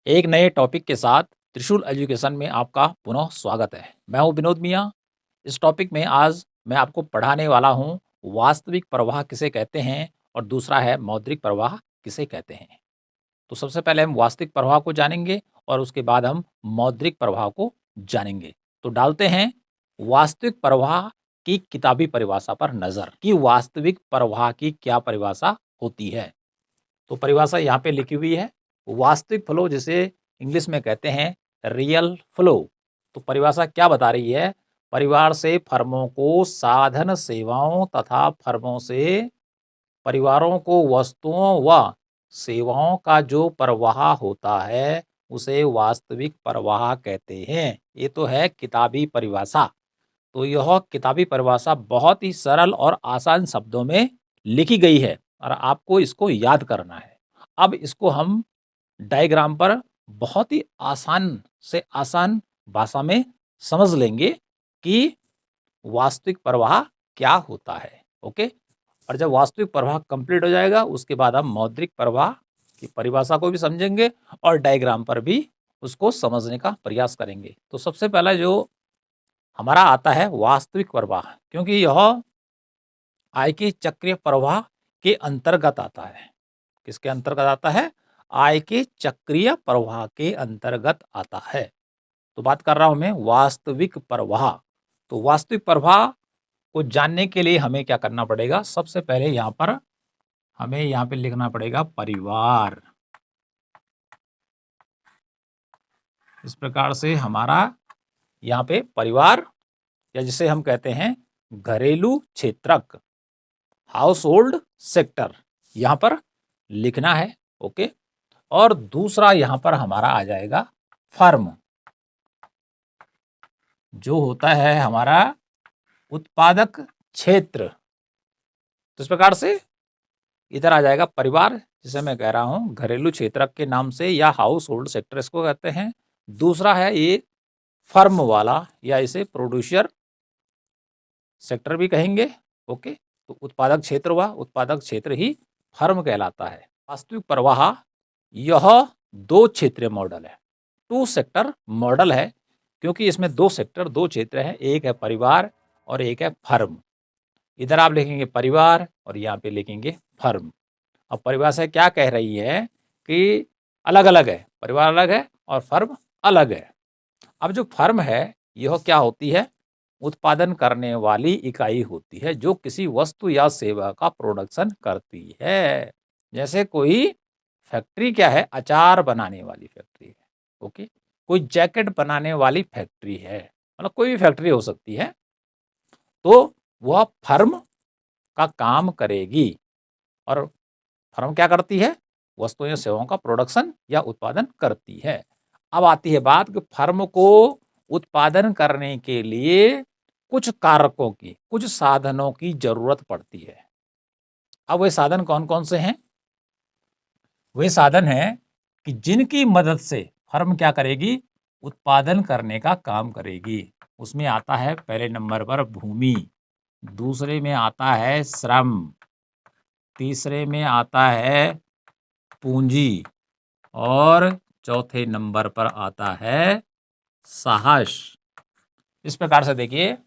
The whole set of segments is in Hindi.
एक नए टॉपिक के साथ त्रिशूल एजुकेशन में आपका पुनः स्वागत है। मैं हूं विनोद मियां। इस टॉपिक में आज मैं आपको पढ़ाने वाला हूं वास्तविक प्रवाह किसे कहते हैं और दूसरा है मौद्रिक प्रवाह किसे कहते हैं। तो सबसे पहले हम वास्तविक प्रवाह को जानेंगे और उसके बाद हम मौद्रिक प्रवाह को जानेंगे। तो डालते हैं वास्तविक प्रवाह की किताबी परिभाषा पर नजर कि वास्तविक प्रवाह की क्या परिभाषा होती है। तो परिभाषा यहाँ पे लिखी हुई है। वास्तविक फ्लो जिसे इंग्लिश में कहते हैं रियल फ्लो। तो परिभाषा क्या बता रही है? परिवार से फर्मों को साधन सेवाओं तथा फर्मों से परिवारों को वस्तुओं व सेवाओं का जो प्रवाह होता है उसे वास्तविक प्रवाह कहते हैं। ये तो है किताबी परिभाषा। तो यह किताबी परिभाषा बहुत ही सरल और आसान शब्दों में लिखी गई है और आपको इसको याद करना है। अब इसको हम डायग्राम पर बहुत ही आसान से आसान भाषा में समझ लेंगे कि वास्तविक प्रवाह क्या होता है। ओके। और जब वास्तविक प्रवाह कंप्लीट हो जाएगा उसके बाद हम मौद्रिक प्रवाह की परिभाषा को भी समझेंगे और डायग्राम पर भी उसको समझने का प्रयास करेंगे। तो सबसे पहला जो हमारा आता है वास्तविक प्रवाह, क्योंकि यह आय के चक्रीय प्रवाह के अंतर्गत आता है। किसके अंतर्गत आता है? आय के चक्रीय प्रवाह के अंतर्गत आता है। तो बात कर रहा हूं मैं वास्तविक प्रवाह। तो वास्तविक प्रवाह को जानने के लिए हमें क्या करना पड़ेगा? सबसे पहले हमें यहाँ पे लिखना पड़ेगा परिवार। इस प्रकार से हमारा यहाँ पे परिवार या जिसे हम कहते हैं घरेलू क्षेत्रक, हाउस होल्ड सेक्टर, यहाँ पर लिखना है। ओके। और दूसरा यहाँ पर हमारा आ जाएगा फर्म, जो होता है हमारा उत्पादक क्षेत्र। तो इस प्रकार से इधर आ जाएगा परिवार, जिसे मैं कह रहा हूं घरेलू क्षेत्रक के नाम से या हाउस होल्ड सेक्टर इसको कहते हैं। दूसरा है ये फर्म वाला या इसे प्रोड्यूसर सेक्टर भी कहेंगे। ओके। तो उत्पादक क्षेत्र हुआ, उत्पादक क्षेत्र ही फर्म कहलाता है। वास्तविक प्रवाह यह दो क्षेत्रीय मॉडल है, टू सेक्टर मॉडल है, क्योंकि इसमें दो सेक्टर दो क्षेत्र हैं, एक है परिवार और एक है फर्म। इधर आप लिखेंगे परिवार और यहाँ पे लिखेंगे फर्म। अब परिभाषा क्या कह रही है कि अलग अलग है, परिवार अलग है और फर्म अलग है। अब जो फर्म है यह क्या होती है? उत्पादन करने वाली इकाई होती है जो किसी वस्तु या सेवा का प्रोडक्शन करती है। जैसे कोई फैक्ट्री क्या है? अचार बनाने वाली फैक्ट्री है। ओके। कोई जैकेट बनाने वाली फैक्ट्री है, मतलब कोई भी फैक्ट्री हो सकती है। तो वह फर्म का काम करेगी और फर्म क्या करती है? वस्तुओं या सेवाओं का प्रोडक्शन या उत्पादन करती है। अब आती है बात कि फर्म को उत्पादन करने के लिए कुछ कारकों की, कुछ साधनों की जरूरत पड़ती है। अब वे साधन कौन कौन से हैं? वे साधन हैं कि जिनकी मदद से फर्म क्या करेगी? उत्पादन करने का काम करेगी। उसमें आता है पहले नंबर पर भूमि, दूसरे में आता है श्रम, तीसरे में आता है पूंजी और चौथे नंबर पर आता है साहस। इस प्रकार से देखिए,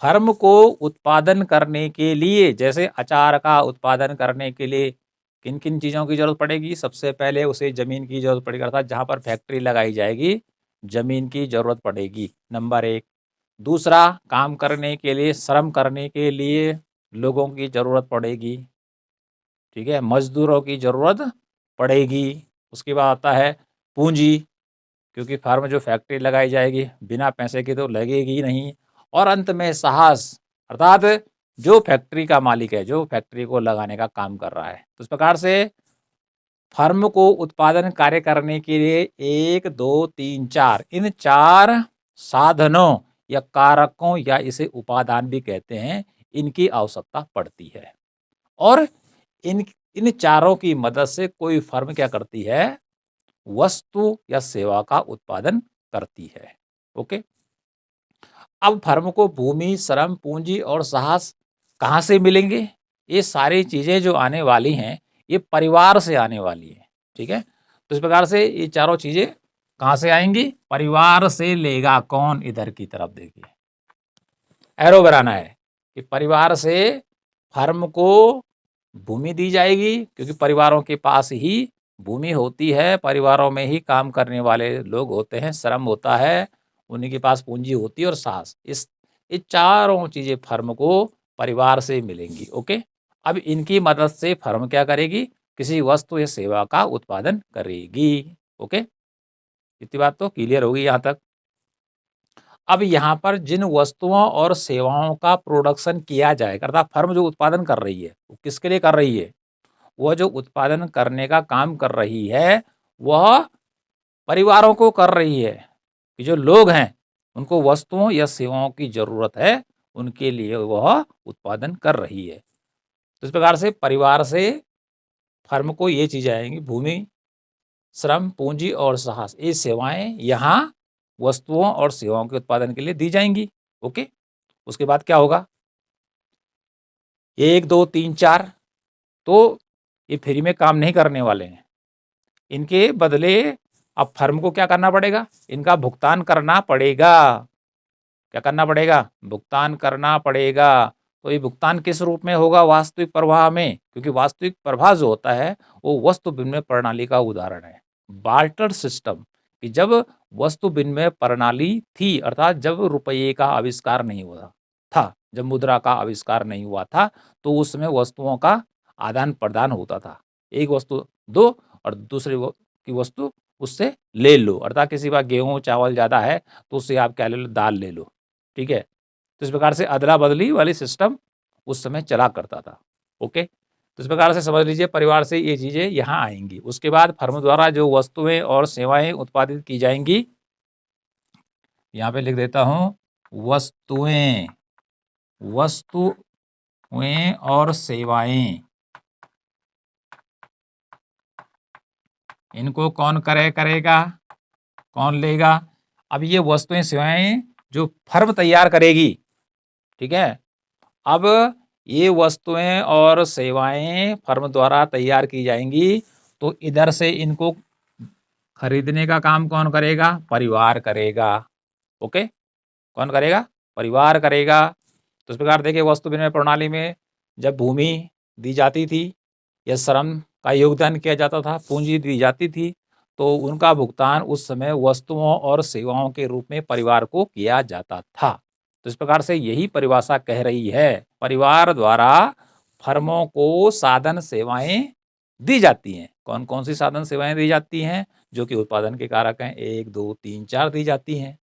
फर्म को उत्पादन करने के लिए, जैसे अचार का उत्पादन करने के लिए किन किन चीज़ों की जरूरत पड़ेगी? सबसे पहले उसे जमीन की जरूरत पड़ेगी, अर्थात जहाँ पर फैक्ट्री लगाई जाएगी जमीन की जरूरत पड़ेगी, नंबर एक। दूसरा, काम करने के लिए, श्रम करने के लिए लोगों की जरूरत पड़ेगी। ठीक है, मजदूरों की जरूरत पड़ेगी। उसके बाद आता है पूंजी, क्योंकि फार्म जो फैक्ट्री लगाई जाएगी बिना पैसे के तो लगेगी नहीं। और अंत में साहस, अर्थात जो फैक्ट्री का मालिक है, जो फैक्ट्री को लगाने का काम कर रहा है। तो इस प्रकार से फर्म को उत्पादन कार्य करने के लिए एक दो तीन चार, इन चार साधनों या कारकों या इसे उपादान भी कहते हैं, इनकी आवश्यकता पड़ती है। और इन इन चारों की मदद से कोई फर्म क्या करती है? वस्तु या सेवा का उत्पादन करती है। ओके। अब फर्म को भूमि, श्रम, पूंजी और साहस कहाँ से मिलेंगे? ये सारी चीजें जो आने वाली हैं ये परिवार से आने वाली है। ठीक है। तो इस प्रकार से ये चारों चीजें कहां से आएंगी? परिवार से लेगा कौन? इधर की तरफ देखिए, एरो बनाना है कि परिवार से फर्म को भूमि दी जाएगी, क्योंकि परिवारों के पास ही भूमि होती है, परिवारों में ही काम करने वाले लोग होते हैं, श्रम होता है, उन्हीं के पास पूंजी होती है और साहस। ये चारों चीजें फर्म को परिवार से मिलेंगी। ओके, अब इनकी मदद से फर्म क्या करेगी? किसी वस्तु या सेवा का उत्पादन करेगी। ओके, इतनी बात तो क्लियर होगी यहाँ तक। अब यहाँ पर जिन वस्तुओं और सेवाओं का प्रोडक्शन किया जाएगा, अर्थात फर्म जो उत्पादन कर रही है वो किसके लिए कर रही है? वह जो उत्पादन करने का काम कर रही है वह परिवारों को कर रही है, कि जो लोग हैं उनको वस्तुओं या सेवाओं की जरूरत है, उनके लिए वह उत्पादन कर रही है। तो इस प्रकार से परिवार से फर्म को ये चीजें आएंगी, भूमि, श्रम, पूंजी और साहस। ये सेवाएं यहाँ वस्तुओं और सेवाओं के उत्पादन के लिए दी जाएंगी। ओके, उसके बाद क्या होगा? 1, 2, 3, 4 तो ये फ्री में काम नहीं करने वाले हैं, इनके बदले अब फर्म को क्या करना पड़ेगा? इनका भुगतान करना पड़ेगा। क्या करना पड़ेगा? भुगतान करना पड़ेगा। तो ये भुगतान किस रूप में होगा? वास्तविक प्रवाह में, क्योंकि वास्तविक प्रवाह जो होता है वो वस्तु विनिमय प्रणाली का उदाहरण है। बार्टर सिस्टम, कि जब वस्तु विनिमय प्रणाली थी, अर्थात जब रुपये का आविष्कार नहीं हुआ था, जब मुद्रा का आविष्कार नहीं हुआ था, तो उस समय वस्तुओं का आदान प्रदान होता था। एक वस्तु दो और दूसरी की वस्तु उससे ले लो, अर्थात किसी बार गेहूं चावल ज्यादा है तो उससे आप क्या ले लो? दाल ले लो। ठीक है, तो इस प्रकार से अदला बदली वाली सिस्टम उस समय चला करता था। ओके, तो इस प्रकार से समझ लीजिए परिवार से ये चीजें यहाँ आएंगी। उसके बाद फर्म द्वारा जो वस्तुएं और सेवाएं उत्पादित की जाएंगी, यहाँ पे लिख देता हूँ, वस्तुएं, वस्तुएं और सेवाएं, इनको कौन करेगा? कौन लेगा? अब ये वस्तुएं सेवाएं जो फर्म तैयार करेगी, ठीक है, अब ये वस्तुएं और सेवाएं फर्म द्वारा तैयार की जाएंगी, तो इधर से इनको खरीदने का काम कौन करेगा? परिवार करेगा। ओके, कौन करेगा? परिवार करेगा। तो इस प्रकार देखिए वस्तु विनिमय प्रणाली में जब भूमि दी जाती थी या श्रम का योगदान किया जाता था, पूंजी दी जाती थी, तो उनका भुगतान उस समय वस्तुओं और सेवाओं के रूप में परिवार को किया जाता था। तो इस प्रकार से यही परिभाषा कह रही है, परिवार द्वारा फर्मों को साधन सेवाएं दी जाती हैं। कौन कौन सी साधन सेवाएं दी जाती हैं? जो कि उत्पादन के कारक हैं, 1, 2, 3, 4 दी जाती हैं।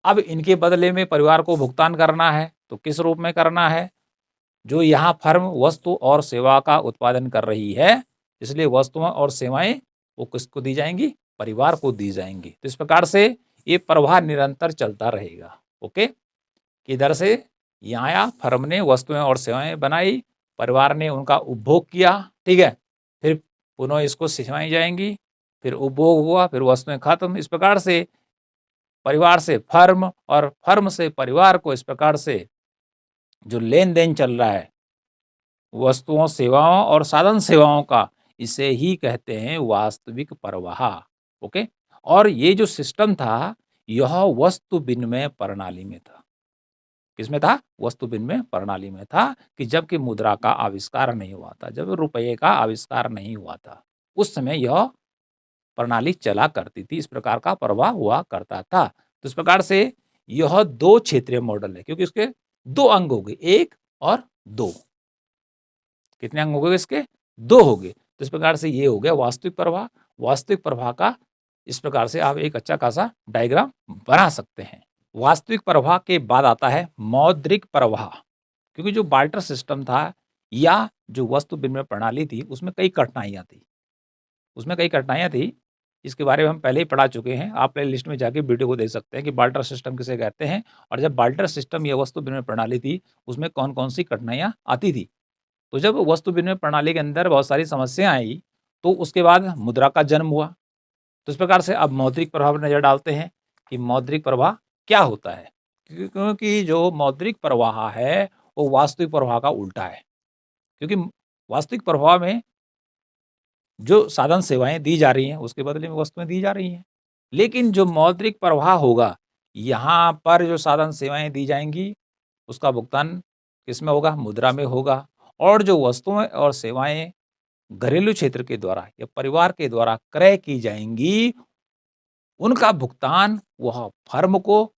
अब इनके बदले में परिवार को भुगतान करना है, तो किस रूप में करना है? जो यहाँ फर्म वस्तु और सेवा का उत्पादन कर रही है, इसलिए वस्तुएं और सेवाएं वो किसको दी जाएंगी? परिवार को दी जाएंगी। तो इस प्रकार से ये प्रवाह निरंतर चलता रहेगा। ओके, इधर से यहाँ फर्म ने वस्तुएं और सेवाएं बनाई, परिवार ने उनका उपभोग किया, ठीक है, फिर पुनः इसको सेवाएं जाएंगी, फिर उपभोग हुआ, फिर वस्तुएं खत्म। इस प्रकार से परिवार से फर्म और फर्म से परिवार को, इस प्रकार से जो लेन देन चल रहा है वस्तुओं, सेवाओं और साधन सेवाओं का, इसे ही कहते हैं वास्तविक प्रवाह। ओके, और ये जो सिस्टम था यह वस्तु विनिमय प्रणाली में था। किसमें था? वस्तु विनिमय प्रणाली में था, कि जबकि मुद्रा का आविष्कार नहीं हुआ था, जब रुपये का आविष्कार नहीं हुआ था, उस समय यह प्रणाली चला करती थी, इस प्रकार का प्रवाह हुआ करता था। तो इस प्रकार से यह 2 क्षेत्रीय मॉडल है, क्योंकि इसके 2 अंग हो गए, 1 और 2। कितने अंग हो गए इसके? 2 हो गए। तो इस प्रकार से ये हो गया वास्तविक प्रवाह। वास्तविक प्रवाह का इस प्रकार से आप एक अच्छा खासा डायग्राम बना सकते हैं। वास्तविक प्रवाह के बाद आता है मौद्रिक प्रवाह, क्योंकि जो बार्टर सिस्टम था या जो वस्तु विनिमय प्रणाली थी उसमें कई कठिनाइयां थी, इसके बारे में हम पहले ही पढ़ा चुके हैं। आप प्ले लिस्ट में जाके वीडियो को देख सकते हैं कि बार्टर सिस्टम किसे कहते हैं, और जब बार्टर सिस्टम या वस्तु विनिमय प्रणाली थी उसमें कौन कौन सी कठिनाइयां आती थी। तो जब वस्तु विनिमय प्रणाली के अंदर बहुत सारी समस्याएं आई, तो उसके बाद मुद्रा का जन्म हुआ। तो इस प्रकार से अब मौद्रिक प्रभाव पर नजर डालते हैं कि मौद्रिक प्रवाह क्या होता है, क्योंकि जो मौद्रिक प्रवाह है वो वास्तविक प्रवाह का उल्टा है। क्योंकि वास्तविक प्रवाह में जो साधन सेवाएं दी जा रही हैं उसके बदले में वस्तुएं दी जा रही हैं। लेकिन जो मौद्रिक प्रवाह होगा, यहाँ पर जो साधन सेवाएं दी जाएंगी उसका भुगतान किसमें होगा? मुद्रा में होगा। और जो वस्तुएं और सेवाएं घरेलू क्षेत्र के द्वारा या परिवार के द्वारा क्रय की जाएंगी, उनका भुगतान वह फर्म को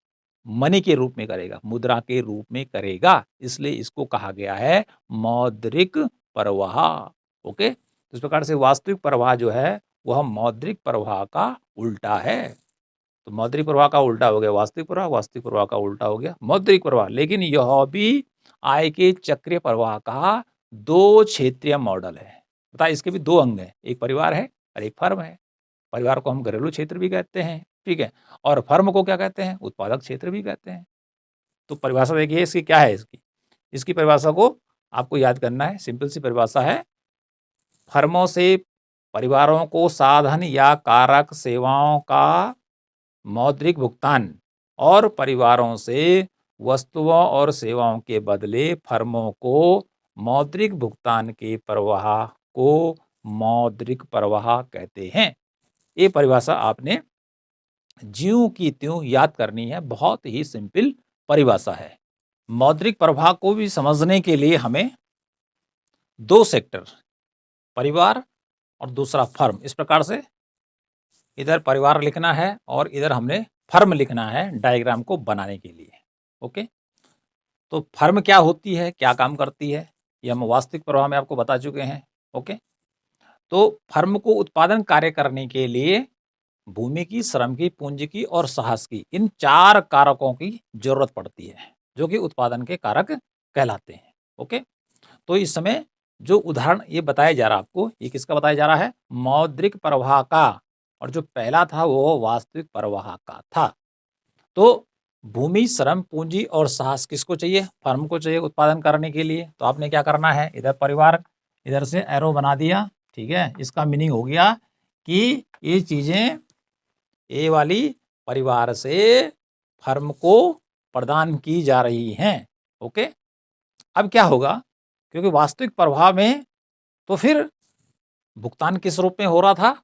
मनी के रूप में करेगा, मुद्रा के रूप में करेगा। इसलिए इसको कहा गया है मौद्रिक प्रवाह। ओके, तो इस प्रकार से वास्तविक प्रवाह जो है वह मौद्रिक प्रवाह का उल्टा है। तो मौद्रिक प्रवाह का उल्टा हो गया वास्तविक प्रवाह, वास्तविक प्रवाह का उल्टा हो गया मौद्रिक प्रवाह। लेकिन यह भी आय के चक्रीय प्रवाह का दो क्षेत्रीय मॉडल है। बता, इसके भी दो अंग हैं, एक परिवार है और एक फर्म है। परिवार को हम घरेलू क्षेत्र भी कहते हैं, ठीक है, और फर्म को क्या कहते हैं? उत्पादक क्षेत्र भी कहते हैं। तो परिभाषा देखिए इसकी क्या है, इसकी परिभाषा को आपको याद करना है। सिंपल सी परिभाषा है, फर्मों से परिवारों को साधन या कारक सेवाओं का मौद्रिक भुगतान और परिवारों से वस्तुओं और सेवाओं के बदले फर्मों को मौद्रिक भुगतान के प्रवाह को मौद्रिक प्रवाह कहते हैं। ये परिभाषा आपने ज्यों की त्यों याद करनी है, बहुत ही सिंपल परिभाषा है। मौद्रिक प्रवाह को भी समझने के लिए हमें दो सेक्टर, परिवार और दूसरा फर्म, इस प्रकार से इधर परिवार लिखना है और इधर हमने फर्म लिखना है डायग्राम को बनाने के लिए। ओके, तो फर्म क्या होती है, क्या काम करती है, ये हम वास्तविक प्रवाह में आपको बता चुके हैं। ओके, तो फर्म को उत्पादन कार्य करने के लिए भूमि की, श्रम की, पूंजी की और साहस की, इन चार कारकों की जरूरत पड़ती है जो कि उत्पादन के कारक कहलाते हैं। ओके, तो इस समय जो उदाहरण ये बताया जा रहा है आपको, ये किसका बताया जा रहा है? मौद्रिक प्रवाह का। और जो पहला था वो वास्तविक प्रवाह का था। तो भूमि, श्रम, पूंजी और साहस किसको चाहिए? फर्म को चाहिए उत्पादन करने के लिए। तो आपने क्या करना है, इधर परिवार, इधर से एरो बना दिया, ठीक है। इसका मीनिंग हो गया कि ये चीजें ए वाली परिवार से फर्म को प्रदान की जा रही हैं। ओके, अब क्या होगा, क्योंकि वास्तविक प्रवाह में तो फिर भुगतान किस रूप में हो रहा था?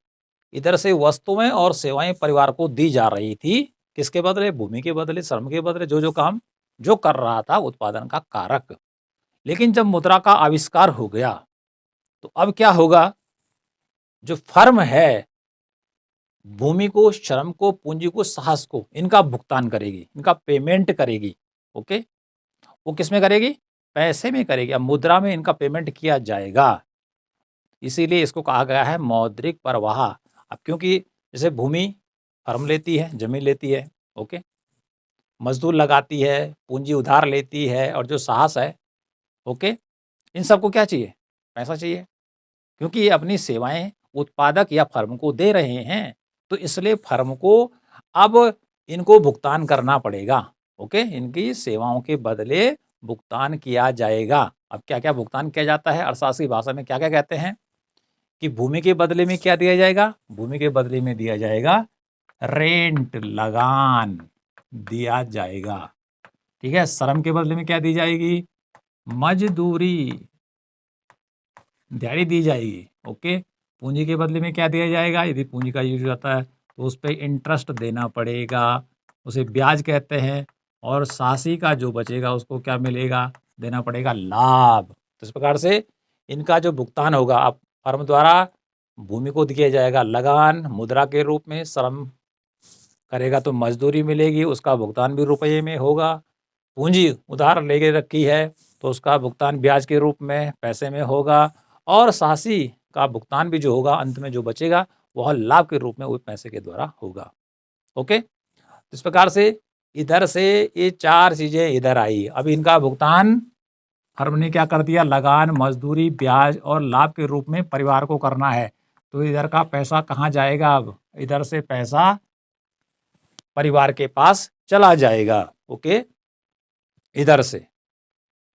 इधर से वस्तुएं और सेवाएं परिवार को दी जा रही थी, किसके बदले? भूमि के बदले, श्रम के बदले, जो जो काम जो कर रहा था उत्पादन का कारक। लेकिन जब मुद्रा का आविष्कार हो गया तो अब क्या होगा, जो फर्म है भूमि को, श्रम को, पूंजी को, साहस को, इनका भुगतान करेगी, इनका पेमेंट करेगी। ओके, वो किस में करेगी? पैसे में करेगी। अब मुद्रा में इनका पेमेंट किया जाएगा, इसीलिए इसको कहा गया है मौद्रिक प्रवाह। अब क्योंकि जैसे भूमि फर्म लेती है, जमीन लेती है, ओके, मजदूर लगाती है, पूंजी उधार लेती है, और जो साहस है, ओके, इन सबको क्या चाहिए? पैसा चाहिए, क्योंकि ये अपनी सेवाएं उत्पादक या फर्म को दे रहे हैं। तो इसलिए फर्म को अब इनको भुगतान करना पड़ेगा। ओके, इनकी सेवाओं के बदले भुगतान किया जाएगा। अब क्या क्या भुगतान किया जाता है अर्थशास्त्री भाषा में, क्या क्या कहते हैं कि भूमि के बदले में क्या दिया जाएगा? भूमि के बदले में दिया जाएगा रेंट, लगान दिया जाएगा, ठीक है। श्रम के बदले में क्या दी जाएगी? मजदूरी, दिहाड़ी दी जाएगी। ओके, पूंजी के बदले में क्या दिया जाएगा? यदि पूंजी का यूज होता है तो उस पर इंटरेस्ट देना पड़ेगा, उसे ब्याज कहते हैं। और सासी का जो बचेगा उसको क्या मिलेगा? देना पड़ेगा लाभ। तो इस प्रकार से इनका जो भुगतान होगा अब फर्म द्वारा भूमि को दिया जाएगा लगान मुद्रा के रूप में, श्रम करेगा तो मजदूरी मिलेगी, उसका भुगतान भी रुपये में होगा। पूंजी उधार लेके रखी है तो उसका भुगतान ब्याज के रूप में, पैसे में होगा। और सासी का भुगतान भी जो होगा अंत में जो बचेगा वह लाभ के रूप में वो पैसे के द्वारा होगा। ओके, इस प्रकार से इधर से ये चार चीजें इधर आई। अब इनका भुगतान फर्म ने क्या कर दिया? लगान, मजदूरी, ब्याज और लाभ के रूप में परिवार को करना है। तो इधर का पैसा कहाँ जाएगा? अब इधर से पैसा परिवार के पास चला जाएगा। ओके, इधर से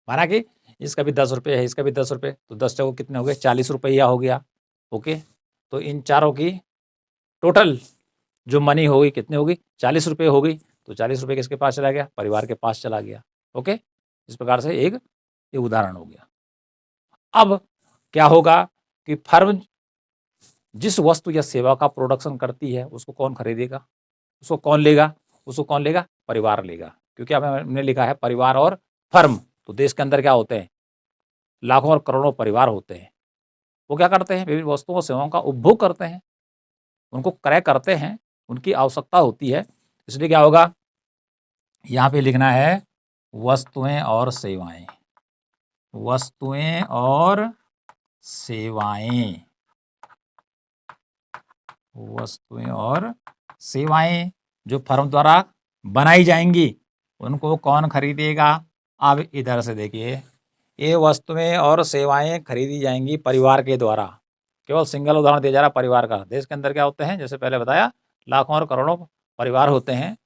माना कि इसका भी 10 रुपये है, इसका भी 10 रुपये, तो 10 चौको कितने हो गए? 40 रुपया हो गया। ओके, तो इन चारों की टोटल जो मनी होगी कितनी होगी? 40 रुपये होगी। तो 40 रुपये किसके पास चला गया? परिवार के पास चला गया। ओके, इस प्रकार से एक ये उदाहरण हो गया। अब क्या होगा कि फर्म जिस वस्तु या सेवा का प्रोडक्शन करती है उसको कौन खरीदेगा, उसको कौन लेगा, उसको कौन लेगा, परिवार लेगा। क्योंकि अब हमने लिखा है परिवार और फर्म, तो देश के अंदर क्या होते हैं, लाखों और करोड़ों परिवार होते हैं। वो क्या करते हैं, विभिन्न वस्तुओं और सेवाओं का उपभोग करते हैं, उनको क्रय करते हैं, उनकी आवश्यकता होती है। इसलिए क्या होगा, यहाँ पे लिखना है वस्तुएं और सेवाएं, वस्तुएं और सेवाएं, वस्तुएं और सेवाएं जो फर्म द्वारा बनाई जाएंगी उनको कौन खरीदेगा। अब इधर से देखिए, ये वस्तुएं और सेवाएं खरीदी जाएंगी परिवार के द्वारा। केवल सिंगल उदाहरण दिया जा रहा है परिवार का। देश के अंदर क्या होते हैं, जैसे पहले बताया, लाखों और करोड़ों परिवार होते हैं।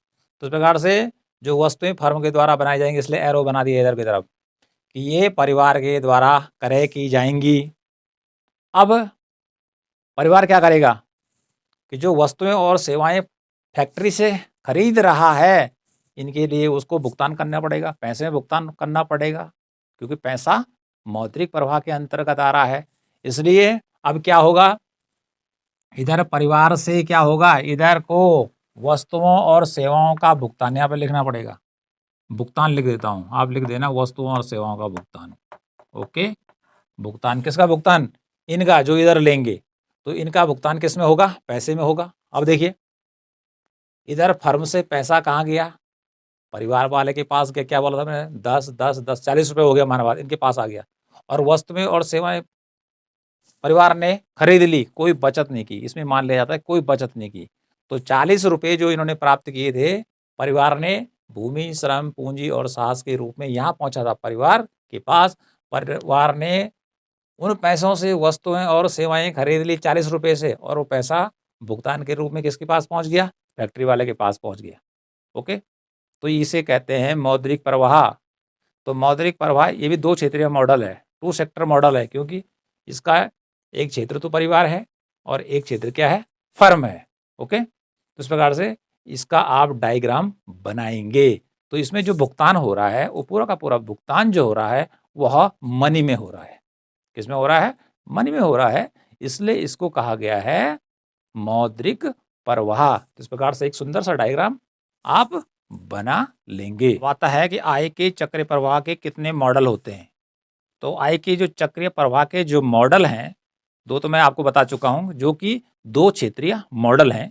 तो इस प्रकार से जो वस्तुएं फर्म के द्वारा बनाई जाएंगी, इसलिए एरो बना दिया इधर की तरफ कि ये परिवार के द्वारा क्रय की जाएंगी। अब परिवार क्या करेगा कि जो वस्तुएं और सेवाएं फैक्ट्री से खरीद रहा है, इनके लिए उसको भुगतान करना पड़ेगा, पैसे में भुगतान करना पड़ेगा, क्योंकि पैसा मौद्रिक प्रवाह के अंतर्गत आ रहा है। इसलिए अब क्या होगा, इधर परिवार से क्या होगा, इधर को वस्तुओं और सेवाओं का भुगतान यहाँ पे लिखना पड़ेगा। भुगतान लिख देता हूँ, आप लिख देना वस्तुओं और सेवाओं का भुगतान। ओके, भुगतान किसका भुगतान, इनका, जो इधर लेंगे, तो इनका भुगतान किस में होगा, पैसे में होगा। अब देखिए, इधर फर्म से पैसा कहाँ गया, परिवार वाले के पास गया। क्या बोला था मैंने, 10 10 10 40 रुपये हो गया हमारे पास, इनके पास आ गया। और वस्तुएं और सेवाएं परिवार ने खरीद ली, कोई बचत नहीं की, इसमें मान लिया जाता है कोई बचत नहीं की। तो 40 रुपये जो इन्होंने प्राप्त किए थे, परिवार ने भूमि, श्रम, पूंजी और साहस के रूप में यहाँ पहुंचा था परिवार के पास। परिवार ने उन पैसों से वस्तुएं और सेवाएं खरीद ली 40 रुपये से, और वो पैसा भुगतान के रूप में किसके पास पहुंच गया, फैक्ट्री वाले के पास पहुंच गया। ओके, तो इसे कहते हैं मौद्रिक प्रवाह। तो मौद्रिक प्रवाह ये भी 2 क्षेत्रीय मॉडल है, 2 सेक्टर मॉडल है, क्योंकि इसका एक क्षेत्र तो परिवार है और एक क्षेत्र क्या है, फर्म है। ओके, तो इस प्रकार से इसका आप डायग्राम बनाएंगे। तो इसमें जो भुगतान हो रहा है, वो पूरा का पूरा भुगतान जो हो रहा है वह मनी में हो रहा है। किसमें हो रहा है, मनी में हो रहा है। इसलिए इसको कहा गया है मौद्रिक प्रवाह। तो इस प्रकार से एक सुंदर सा डायग्राम आप बना लेंगे। आता है कि आय के चक्रीय प्रवाह के कितने मॉडल होते हैं। तो आय के जो चक्रीय प्रवाह के जो मॉडल हैं, 2 तो मैं आपको बता चुका हूं, जो कि 2 क्षेत्रीय मॉडल हैं।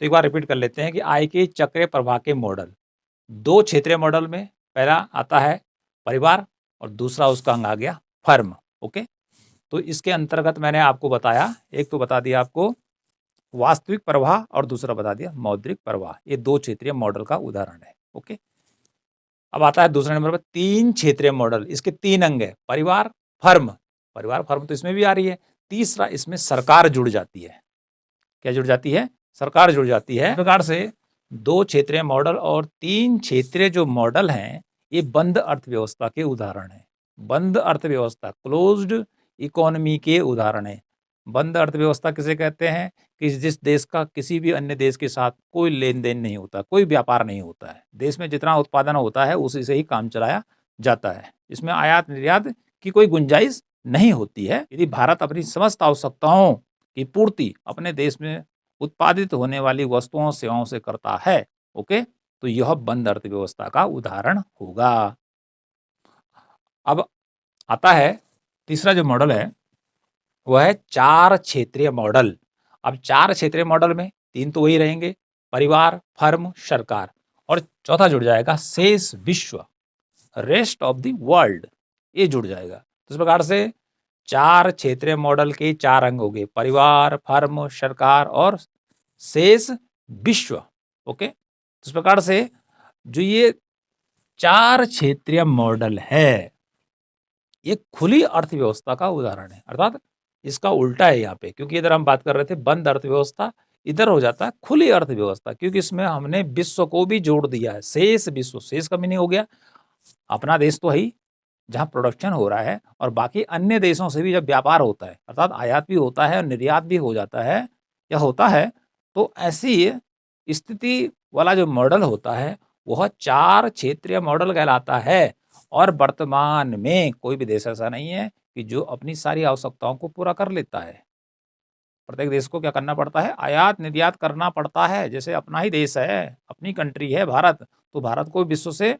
तो एक बार रिपीट कर लेते हैं कि आय के चक्रीय प्रवाह के मॉडल 2 क्षेत्रीय मॉडल में पहला आता है परिवार और दूसरा उसका अंग आ गया फर्म। ओके, तो इसके अंतर्गत मैंने आपको बताया, एक तो बता दिया आपको वास्तविक प्रवाह और दूसरा बता दिया मौद्रिक प्रवाह। ये 2 क्षेत्रीय मॉडल का उदाहरण है। ओके, अब आता है दूसरे नंबर पर 3 क्षेत्रीय मॉडल। इसके 3 अंग है, परिवार, फर्म। परिवार फर्म तो इसमें भी आ रही है। तीसरा, इसमें सरकार जुड़ जाती है। क्या जुड़ जाती है, सरकार जुड़ जाती है। इस प्रकार से 2 क्षेत्रीय मॉडल और 3 क्षेत्रीय जो मॉडल हैं, ये बंद अर्थव्यवस्था के उदाहरण हैं। बंद अर्थव्यवस्था, क्लोज्ड इकोनॉमी के उदाहरण है। बंद अर्थव्यवस्था किसे कहते हैं कि जिस देश का किसी भी अन्य देश के साथ कोई लेन देन नहीं होता, कोई व्यापार नहीं होता है। देश में जितना उत्पादन होता है उसी से ही काम चलाया जाता है। इसमें आयात निर्यात की कोई गुंजाइश नहीं होती है। यदि भारत अपनी समस्त आवश्यकताओं की पूर्ति अपने देश में उत्पादित होने वाली वस्तुओं सेवाओं से करता है, ओके, तो यह बंद अर्थव्यवस्था का उदाहरण होगा। अब आता है तीसरा जो मॉडल है वह है 4 क्षेत्रीय मॉडल। अब 4 क्षेत्रीय मॉडल में 3 तो वही रहेंगे, परिवार, फर्म, सरकार, और चौथा जुड़ जाएगा शेष विश्व, रेस्ट ऑफ द वर्ल्ड, ये जुड़ जाएगा। तो इस प्रकार से 4 क्षेत्रीय मॉडल के 4 अंग हो गए, परिवार, फर्म, सरकार और शेष विश्व। ओके, तो इस प्रकार से जो ये 4 क्षेत्रीय मॉडल है, ये खुली अर्थव्यवस्था का उदाहरण है। अर्थात इसका उल्टा है यहाँ पे, क्योंकि इधर हम बात कर रहे थे बंद अर्थव्यवस्था, इधर हो जाता है खुली अर्थव्यवस्था, क्योंकि इसमें हमने विश्व को भी जोड़ दिया है। शेष विश्व, शेष का मीनिंग हो गया अपना देश तो है ही जहाँ प्रोडक्शन हो रहा है, और बाकी अन्य देशों से भी जब व्यापार होता है, अर्थात आयात भी होता है और निर्यात भी हो जाता है या होता है, तो ऐसी स्थिति वाला जो मॉडल होता है वह 4 क्षेत्रीय मॉडल कहलाता है। और वर्तमान में कोई भी देश ऐसा नहीं है कि जो अपनी सारी आवश्यकताओं को पूरा कर लेता है। प्रत्येक देश को क्या करना पड़ता है, आयात निर्यात करना पड़ता है। जैसे अपना ही देश है, अपनी कंट्री है भारत, तो भारत को विश्व से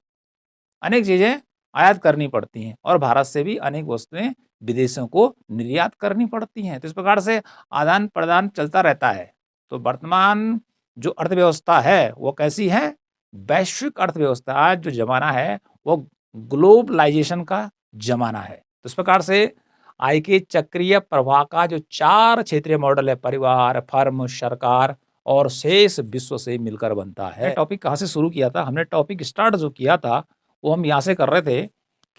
अनेक चीजें आयात करनी पड़ती हैं और भारत से भी अनेक वस्तुएं विदेशों को निर्यात करनी पड़ती हैं। तो इस प्रकार से आदान प्रदान चलता रहता है। तो वर्तमान जो अर्थव्यवस्था है वो कैसी है, वैश्विक अर्थव्यवस्था। आज जो जमाना है वो ग्लोबलाइजेशन का जमाना है। तो इस प्रकार से आय के चक्रीय प्रवाह का जो 4 क्षेत्रीय मॉडल है, परिवार, फर्म, सरकार और शेष विश्व से मिलकर बनता है। टॉपिक कहाँ से शुरू किया था, हमने टॉपिक स्टार्ट जो किया था वो हम यहाँ से कर रहे थे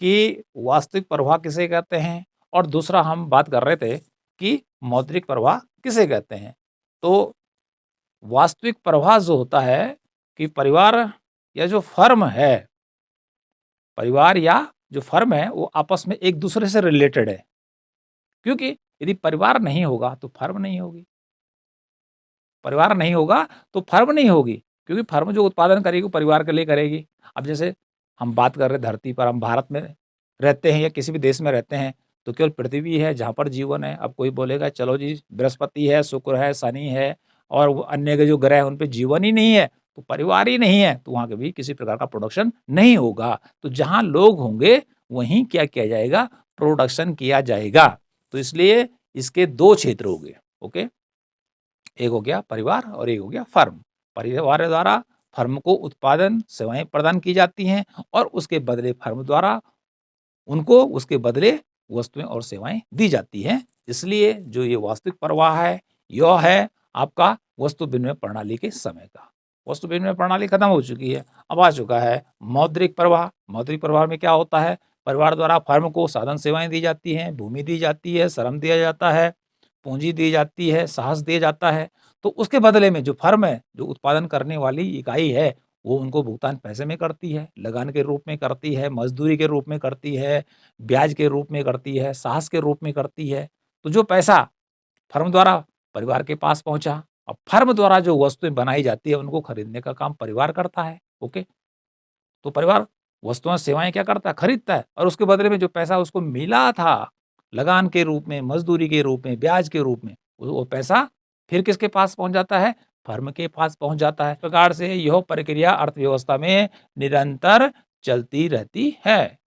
कि वास्तविक प्रवाह किसे कहते हैं, और दूसरा हम बात कर रहे थे कि मौद्रिक प्रवाह किसे कहते हैं। तो वास्तविक प्रवाह जो होता है कि परिवार या जो फर्म है, परिवार या जो फर्म है वो आपस में एक दूसरे से रिलेटेड है, क्योंकि यदि परिवार नहीं होगा तो फर्म नहीं होगी, परिवार नहीं होगा तो फर्म नहीं होगी, क्योंकि फर्म जो उत्पादन करेगी वो परिवार के लिए करेगी। अब जैसे हम बात कर रहे धरती पर, हम भारत में रहते हैं या किसी भी देश में रहते हैं, तो केवल पृथ्वी है जहाँ पर जीवन है। अब कोई बोलेगा चलो जी बृहस्पति है, शुक्र है, शनि है और वो अन्य के जो ग्रह हैं उन पे जीवन ही नहीं है, तो परिवार ही नहीं है, तो वहाँ के भी किसी प्रकार का प्रोडक्शन नहीं होगा। तो जहाँ लोग होंगे वहीं क्या किया जाएगा, प्रोडक्शन किया जाएगा। तो इसलिए इसके 2 क्षेत्र हो गए। ओके, एक हो गया परिवार और एक हो गया फर्म। परिवार द्वारा फर्म को उत्पादन सेवाएं प्रदान की जाती हैं और उसके बदले फर्म द्वारा उनको उसके बदले वस्तुएं और सेवाएं दी जाती हैं। इसलिए जो ये वास्तविक प्रवाह है यह है आपका वस्तु विनिमय प्रणाली के समय का। वस्तु विनिमय प्रणाली खत्म हो चुकी है, अब आ चुका है मौद्रिक प्रवाह। मौद्रिक प्रवाह में क्या होता है, परिवार द्वारा फर्म को साधन सेवाएं दी जाती हैं, भूमि दी जाती है, श्रम दिया जाता है, पूंजी दी जाती है, साहस दिया जाता है। तो उसके बदले में जो फर्म है, जो उत्पादन करने वाली इकाई है, वो उनको भुगतान पैसे में करती है, लगान के रूप में करती है, मजदूरी के रूप में करती है, ब्याज के रूप में करती है, साहस के रूप में करती है। तो जो पैसा फर्म द्वारा परिवार के पास पहुंचा, अब फर्म द्वारा जो वस्तुएं बनाई जाती है उनको खरीदने का काम परिवार करता है। ओके, तो परिवार वस्तुएं सेवाएं क्या करता है, खरीदता है, और उसके बदले में जो पैसा उसको मिला था लगान के रूप में, मजदूरी के रूप में, ब्याज के रूप में, वो पैसा फिर किसके पास पहुंच जाता है, फर्म के पास पहुंच जाता है। इस प्रकार से यह प्रक्रिया अर्थव्यवस्था में निरंतर चलती रहती है।